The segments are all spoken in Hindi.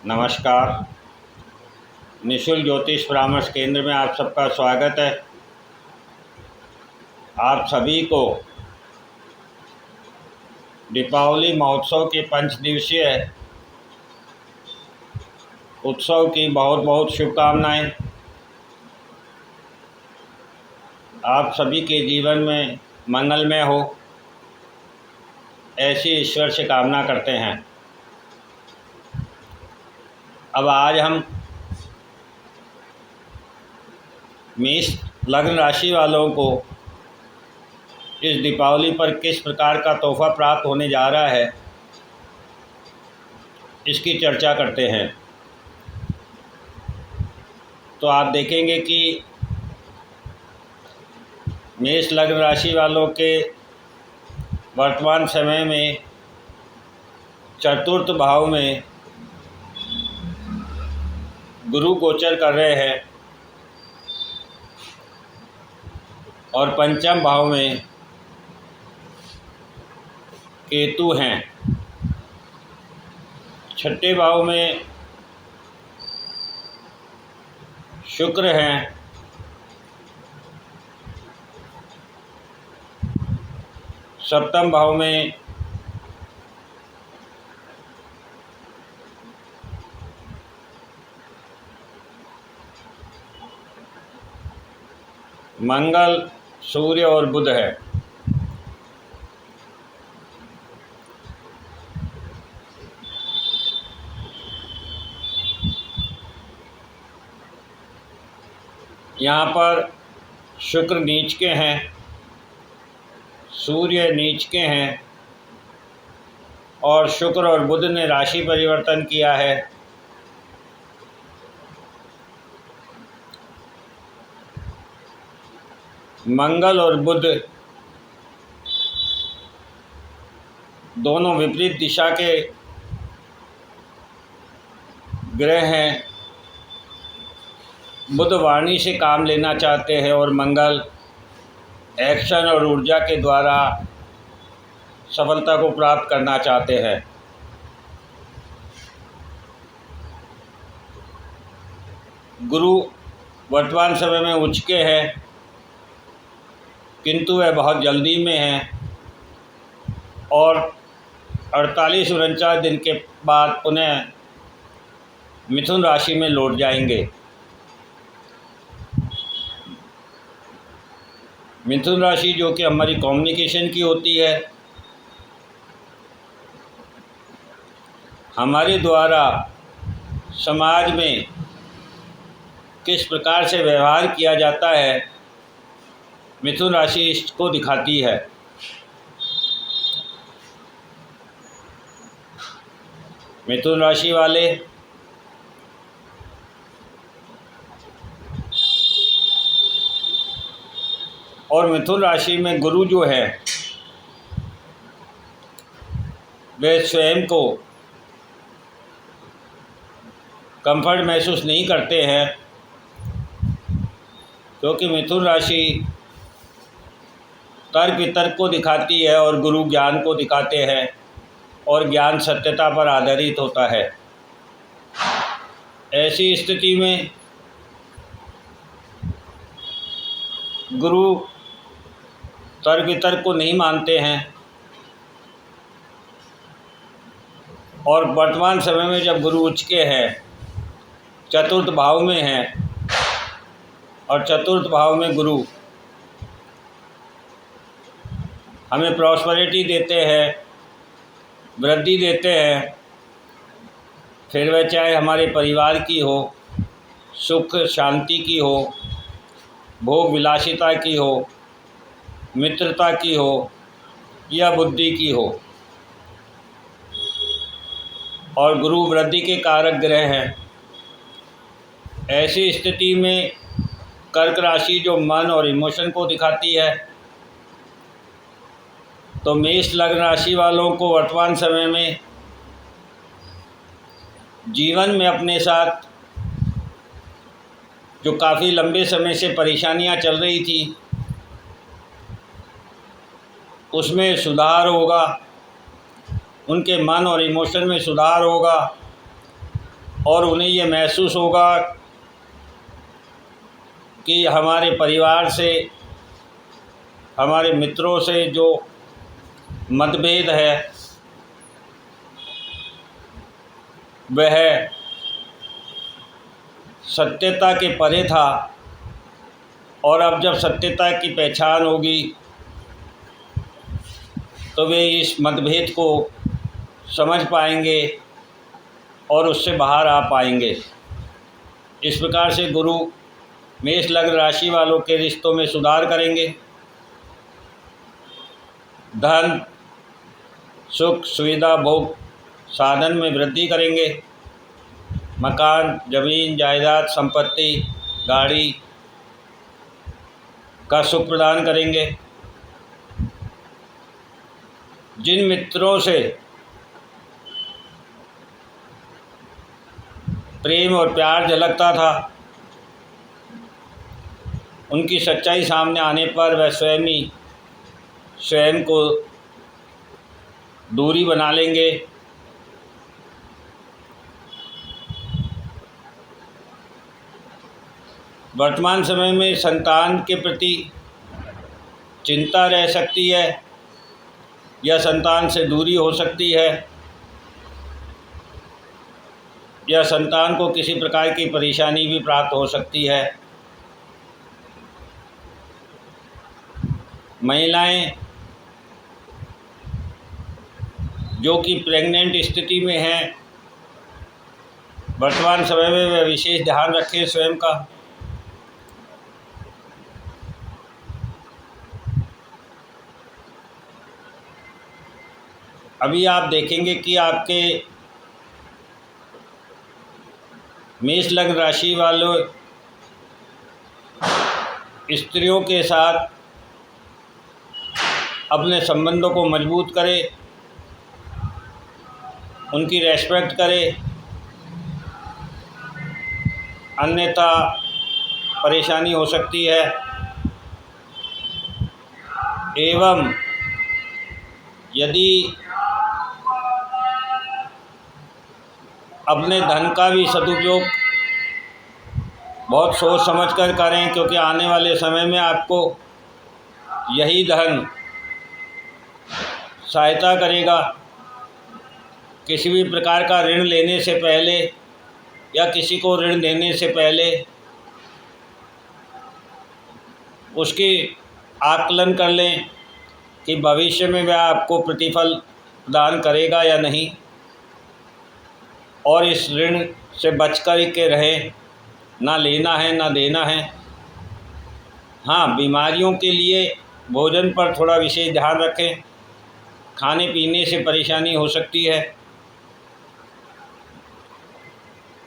नमस्कार। निःशुल्क ज्योतिष परामर्श केंद्र में आप सबका स्वागत है। आप सभी को दीपावली महोत्सव के 5 दिवसीय उत्सव की बहुत बहुत शुभकामनाएं। आप सभी के जीवन में मंगलमय हो, ऐसी ईश्वर से कामना करते हैं। अब आज हम मेष लग्न राशि वालों को इस दीपावली पर किस प्रकार का तोहफा प्राप्त होने जा रहा है, इसकी चर्चा करते हैं। तो आप देखेंगे कि मेष लग्न राशि वालों के वर्तमान समय में चतुर्थ भाव में गुरु गोचर कर रहे हैं और पंचम भाव में केतु हैं। छठे भाव में शुक्र हैं। सप्तम भाव में मंगल, सूर्य और बुध है। यहाँ पर शुक्र नीच के हैं, सूर्य नीच के हैं और शुक्र और बुध ने राशि परिवर्तन किया है। मंगल और बुध दोनों विपरीत दिशा के ग्रह हैं। बुध वाणी से काम लेना चाहते हैं और मंगल एक्शन और ऊर्जा के द्वारा सफलता को प्राप्त करना चाहते हैं। गुरु वर्तमान समय में उच्च के हैं, किंतु वह बहुत जल्दी में है और 48-49 दिन के बाद पुनः मिथुन राशि में लौट जाएंगे। मिथुन राशि जो कि हमारी कम्युनिकेशन की होती है, हमारे द्वारा समाज में किस प्रकार से व्यवहार किया जाता है, मिथुन राशि इसको दिखाती है। मिथुन राशि वाले और मिथुन राशि में गुरु जो है वे स्वयं को कंफर्ट महसूस नहीं करते हैं, क्योंकि मिथुन राशि तर्क वितर्क को दिखाती है और गुरु ज्ञान को दिखाते हैं और ज्ञान सत्यता पर आधारित होता है। ऐसी स्थिति में गुरु तर्क वितर्क को नहीं मानते हैं और वर्तमान समय में जब गुरु उच्च के हैं, चतुर्थ भाव में हैं और चतुर्थ भाव में गुरु हमें प्रॉस्पेरिटी देते हैं, वृद्धि देते हैं, फिर वह चाहे हमारे परिवार की हो, सुख शांति की हो, भोग विलासिता की हो, मित्रता की हो या बुद्धि की हो। और गुरु वृद्धि के कारक ग्रह हैं। ऐसी स्थिति में कर्क राशि जो मन और इमोशन को दिखाती है, तो मेष लग्न राशि वालों को वर्तमान समय में जीवन में अपने साथ जो काफ़ी लंबे समय से परेशानियां चल रही थी, उसमें सुधार होगा, उनके मन और इमोशन में सुधार होगा और उन्हें ये महसूस होगा कि हमारे परिवार से, हमारे मित्रों से जो मतभेद है वह सत्यता के परे था, और अब जब सत्यता की पहचान होगी तो वे इस मतभेद को समझ पाएंगे और उससे बाहर आ पाएंगे। इस प्रकार से गुरु मेष लग्न राशि वालों के रिश्तों में सुधार करेंगे, धन सुख सुविधा भोग साधन में वृद्धि करेंगे, मकान जमीन जायदाद संपत्ति गाड़ी का सुख प्रदान करेंगे। जिन मित्रों से प्रेम और प्यार झलकता था, उनकी सच्चाई सामने आने पर वह स्वयं को दूरी बना लेंगे। वर्तमान समय में संतान के प्रति चिंता रह सकती है या संतान से दूरी हो सकती है, या संतान को किसी प्रकार की परेशानी भी प्राप्त हो सकती है। महिलाएं जो कि प्रेग्नेंट स्थिति में हैं, वर्तमान समय में वह विशेष ध्यान रखें स्वयं का। अभी आप देखेंगे कि आपके मेष लग्न राशि वालों स्त्रियों के साथ अपने संबंधों को मजबूत करें, उनकी रेस्पेक्ट करें, अन्यथा परेशानी हो सकती है। एवं यदि अपने धन का भी सदुपयोग बहुत सोच समझ कर करें, क्योंकि आने वाले समय में आपको यही धन सहायता करेगा। किसी भी प्रकार का ऋण लेने से पहले या किसी को ऋण देने से पहले उसकी आकलन कर लें कि भविष्य में वह आपको प्रतिफल प्रदान करेगा या नहीं, और इस ऋण से बचकर के रहें, ना लेना है ना देना है। हाँ, बीमारियों के लिए भोजन पर थोड़ा विशेष ध्यान रखें, खाने पीने से परेशानी हो सकती है।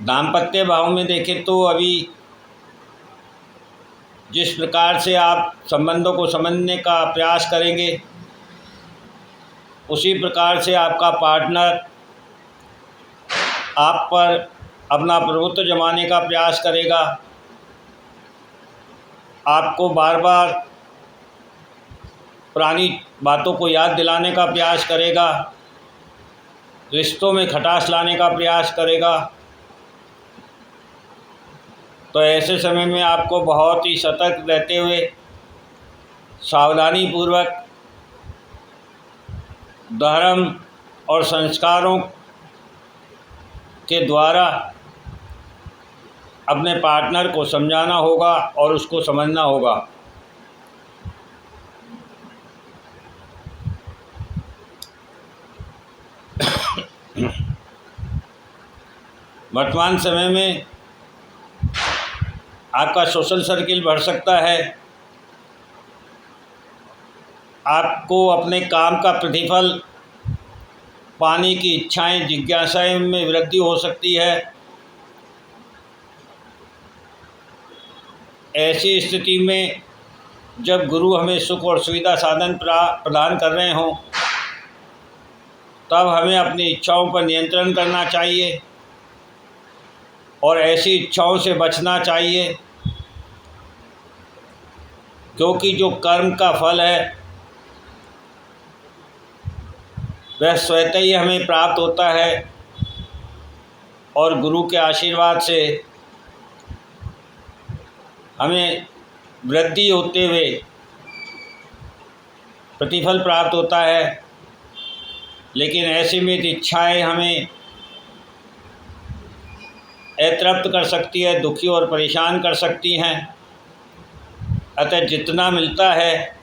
दाम्पत्य भाव में देखें तो अभी जिस प्रकार से आप संबंधों को समझने का प्रयास करेंगे, उसी प्रकार से आपका पार्टनर आप पर अपना प्रभुत्व जमाने का प्रयास करेगा, आपको बार बार पुरानी बातों को याद दिलाने का प्रयास करेगा, रिश्तों में खटास लाने का प्रयास करेगा। तो ऐसे समय में आपको बहुत ही सतर्क रहते हुए सावधानी पूर्वक धर्म और संस्कारों के द्वारा अपने पार्टनर को समझाना होगा और उसको समझना होगा। वर्तमान समय में आपका सोशल सर्किल बढ़ सकता है, आपको अपने काम का प्रतिफल पाने की इच्छाएं जिज्ञासाएं में वृद्धि हो सकती है। ऐसी स्थिति में जब गुरु हमें सुख और सुविधा साधन प्रदान कर रहे हों, तब हमें अपनी इच्छाओं पर नियंत्रण करना चाहिए और ऐसी इच्छाओं से बचना चाहिए, क्योंकि जो कर्म का फल है वह स्वतः ही हमें प्राप्त होता है। और गुरु के आशीर्वाद से हमें वृद्धि होते हुए प्रतिफल प्राप्त होता है। लेकिन ऐसी में इच्छाएं हमें अतृप्त कर सकती है, दुखी और परेशान कर सकती हैं। अतः जितना मिलता है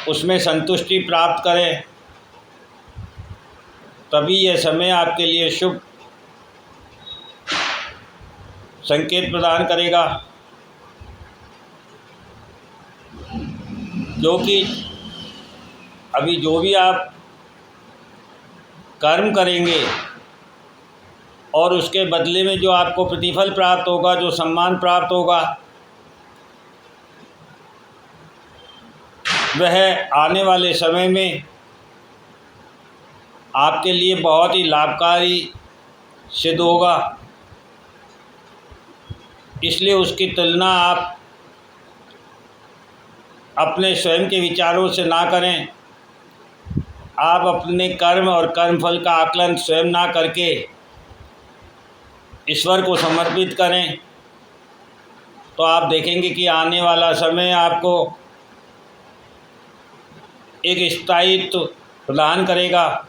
उसमें संतुष्टि प्राप्त करें, तभी यह समय आपके लिए शुभ संकेत प्रदान करेगा। क्योंकि अभी जो भी आप कर्म करेंगे और उसके बदले में जो आपको प्रतिफल प्राप्त होगा, जो सम्मान प्राप्त होगा, वह आने वाले समय में आपके लिए बहुत ही लाभकारी सिद्ध होगा। इसलिए उसकी तुलना आप अपने स्वयं के विचारों से ना करें। आप अपने कर्म और कर्मफल का आकलन स्वयं ना करके ईश्वर को समर्पित करें, तो आप देखेंगे कि आने वाला समय आपको एक स्थायित्व प्रदान करेगा।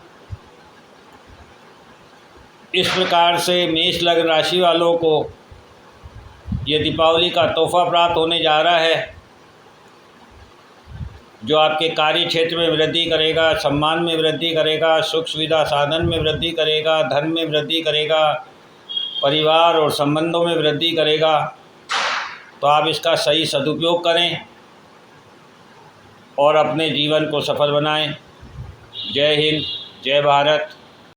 इस प्रकार से मेष लग्न राशि वालों को ये दीपावली का तोहफा प्राप्त होने जा रहा है, जो आपके कार्य क्षेत्र में वृद्धि करेगा, सम्मान में वृद्धि करेगा, सुख सुविधा साधन में वृद्धि करेगा, धन में वृद्धि करेगा, परिवार और संबंधों में वृद्धि करेगा। तो आप इसका सही सदुपयोग करें और अपने जीवन को सफल बनाएं। जय हिंद, जय भारत।